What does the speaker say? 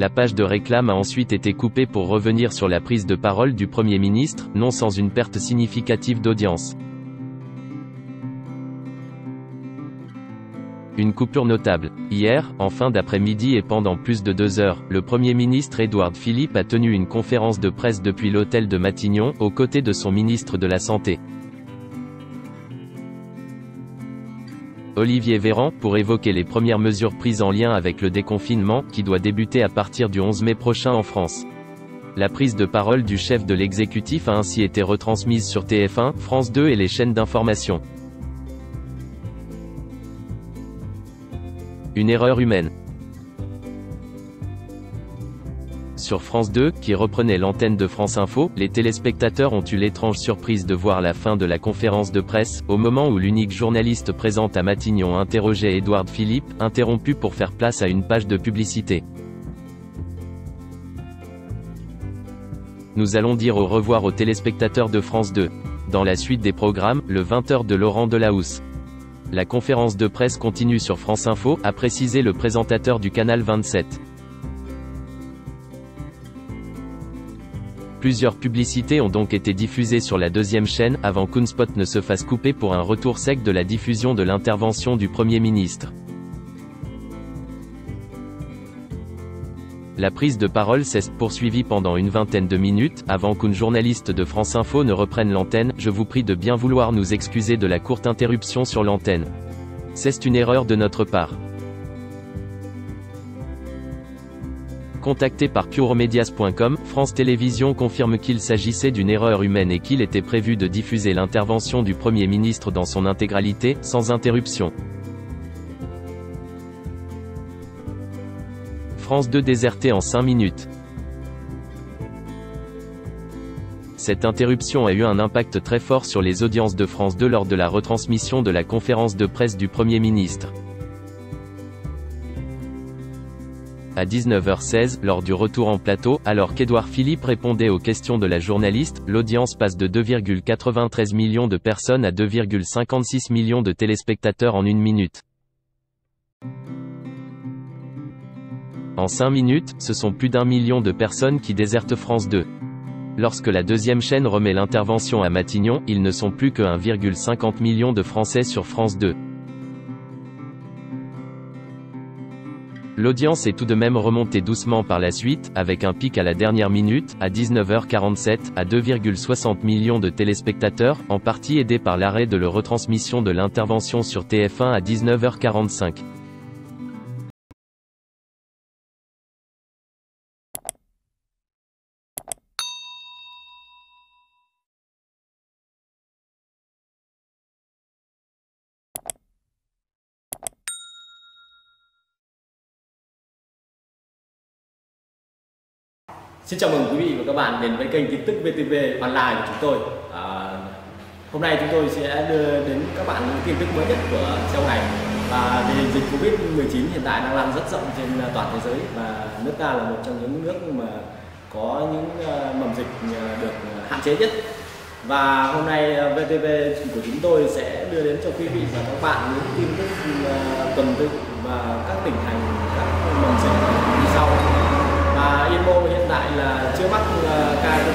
La page de réclame a ensuite été coupée pour revenir sur la prise de parole du Premier ministre, non sans une perte significative d'audience. Une coupure notable. Hier, en fin d'après-midi et pendant plus de 2 heures, le Premier ministre Édouard Philippe a tenu une conférence de presse depuis l'hôtel de Matignon, aux côtés de son ministre de la Santé, Olivier Véran, pour évoquer les premières mesures prises en lien avec le déconfinement, qui doit débuter à partir du 11 mai prochain en France. La prise de parole du chef de l'exécutif a ainsi été retransmise sur TF1, France 2 et les chaînes d'information. Une erreur humaine. Sur France 2, qui reprenait l'antenne de France Info, les téléspectateurs ont eu l'étrange surprise de voir la fin de la conférence de presse, au moment où l'unique journaliste présente à Matignon interrogeait Édouard Philippe, interrompu pour faire place à une page de publicité. Nous allons dire au revoir aux téléspectateurs de France 2. Dans la suite des programmes, le 20h de Laurent Delahousse. La conférence de presse continue sur France Info, a précisé le présentateur du canal 27. Plusieurs publicités ont donc été diffusées sur la deuxième chaîne, avant qu'une spot ne se fasse couper pour un retour sec de la diffusion de l'intervention du Premier ministre. La prise de parole s'est poursuivie pendant une vingtaine de minutes, avant qu'une journaliste de France Info ne reprenne l'antenne. Je vous prie de bien vouloir nous excuser de la courte interruption sur l'antenne. C'est une erreur de notre part. Contacté par puremedias.com, France Télévisions confirme qu'il s'agissait d'une erreur humaine et qu'il était prévu de diffuser l'intervention du Premier ministre dans son intégralité, sans interruption. France 2 déserté en 5 minutes. Cette interruption a eu un impact très fort sur les audiences de France 2 lors de la retransmission de la conférence de presse du Premier ministre. À 19h16, lors du retour en plateau, alors qu'Édouard Philippe répondait aux questions de la journaliste, l'audience passe de 2,93 millions de personnes à 2,56 millions de téléspectateurs en 1 minute. En 5 minutes, ce sont plus d'1 million de personnes qui désertent France 2. Lorsque la deuxième chaîne remet l'intervention à Matignon, ils ne sont plus que 1,50 million de Français sur France 2. L'audience est tout de même remontée doucement par la suite, avec un pic à la dernière minute, à 19h47, à 2,60 millions de téléspectateurs, en partie aidé par l'arrêt de la retransmission de l'intervention sur TF1 à 19h45. Xin chào mừng quý vị và các bạn đến với kênh tin tức VTV Online của chúng tôi. Hôm nay chúng tôi sẽ đưa đến các bạn những tin tức mới nhất của trong ngày. Và vì dịch Covid-19 hiện tại đang lan rất rộng trên toàn thế giới và nước ta là một trong những nước mà có những mầm dịch được hạn chế nhất. Và hôm nay VTV của chúng tôi sẽ đưa đến cho quý vị và các bạn những tin tức tuần tự và các tỉnh thành, các mầm dịch như sau. Yên Mô hiện tại là chưa mắc ca